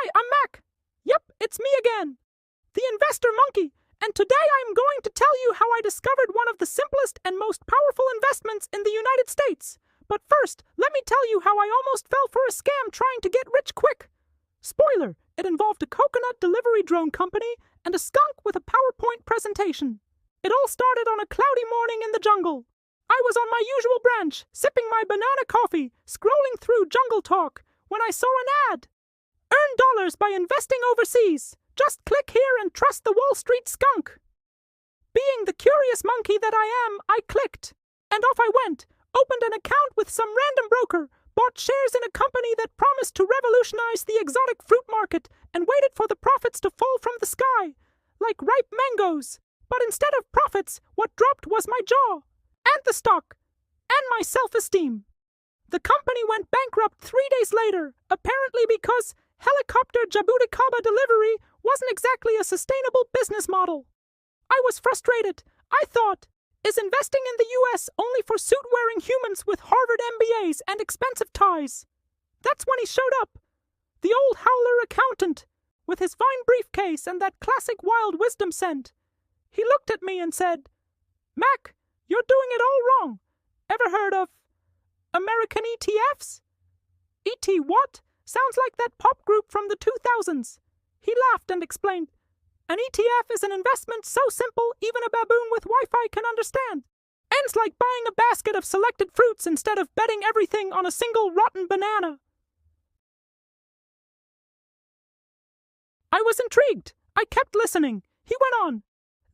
Hi, I'm Mac. Yep, it's me again, the Investor Monkey, and today I'm going to tell you how I discovered one of the simplest and most powerful investments in the United States. But first, let me tell you how I almost fell for a scam trying to get rich quick. Spoiler, it involved a coconut delivery drone company and a skunk with a PowerPoint presentation. It all started on a cloudy morning in the jungle. I was on my usual branch, sipping my banana coffee, scrolling through Jungle Talk, when I saw an ad. Earn dollars by investing overseas. Just click here and trust the Wall Street skunk. Being the curious monkey that I am, I clicked. And off I went, opened an account with some random broker, bought shares in a company that promised to revolutionize the exotic fruit market, and waited for the profits to fall from the sky, like ripe mangoes. But instead of profits, what dropped was my jaw, and the stock, and my self-esteem. The company went bankrupt 3 days later, apparently because helicopter Jabuticaba delivery wasn't exactly a sustainable business model. I was frustrated. I thought, is investing in the US only for suit-wearing humans with Harvard MBAs and expensive ties? That's when he showed up. The old howler accountant, with his fine briefcase and that classic wild wisdom scent. He looked at me and said, Mac, you're doing it all wrong. Ever heard of American ETFs? ET what? Sounds like that pop group from the 2000s. He laughed and explained, an ETF is an investment so simple even a baboon with Wi-Fi can understand. Ends like buying a basket of selected fruits instead of betting everything on a single rotten banana. I was intrigued. I kept listening. He went on.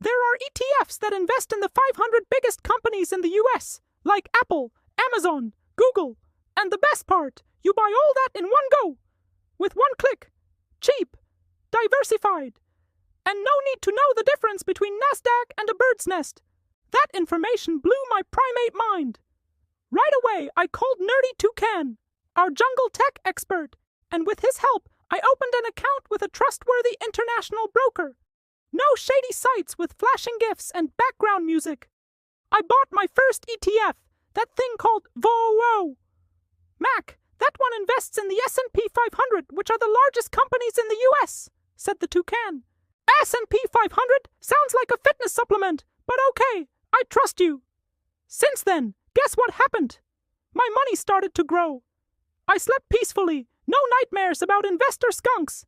There are ETFs that invest in the 500 biggest companies in the US, like Apple, Amazon, Google. And the best part, you buy all that in one go. With one click. Cheap. Diversified. And no need to know the difference between NASDAQ and a bird's nest. That information blew my primate mind. Right away, I called Nerdy Toucan, our jungle tech expert, and with his help, I opened an account with a trustworthy international broker. No shady sites with flashing gifts and background music. I bought my first ETF, that thing called VOO. Mac, that one invests in the S&P 500, which are the largest companies in the US, said the toucan. S&P 500 sounds like a fitness supplement, but okay, I trust you. Since then, guess what happened? My money started to grow. I slept peacefully, no nightmares about investor skunks.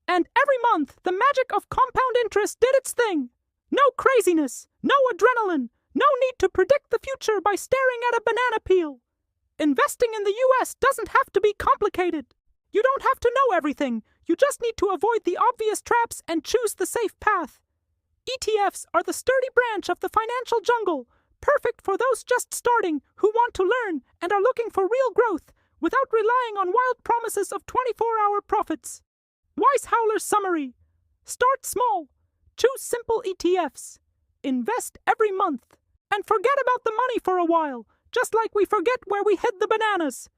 And every month, the magic of compound interest did its thing. No craziness, no adrenaline, no need to predict the future by staring at a banana peel. Investing in the US doesn't have to be complicated. You don't have to know everything. You just need to avoid the obvious traps and choose the safe path. ETFs are the sturdy branch of the financial jungle, perfect for those just starting who want to learn and are looking for real growth without relying on wild promises of 24-hour profits. Wise Howler's summary. Start small. Choose simple ETFs. Invest every month. And forget about the money for a while, just like we forget where we hid the bananas.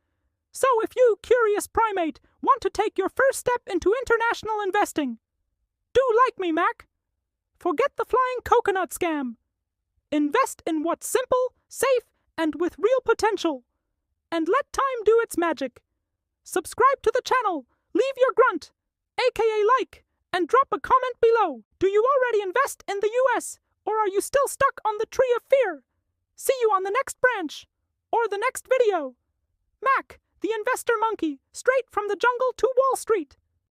So if you, curious primate, want to take your first step into international investing, do like me, Mac. Forget the flying coconut scam. Invest in what's simple, safe, and with real potential. And let time do its magic. Subscribe to the channel, leave your grunt, aka like, and drop a comment below. Do you already invest in the US, or are you still stuck on the tree of fear? See you on the next branch, or the next video. Mac, the Investor Monkey, straight from the jungle to Wall Street.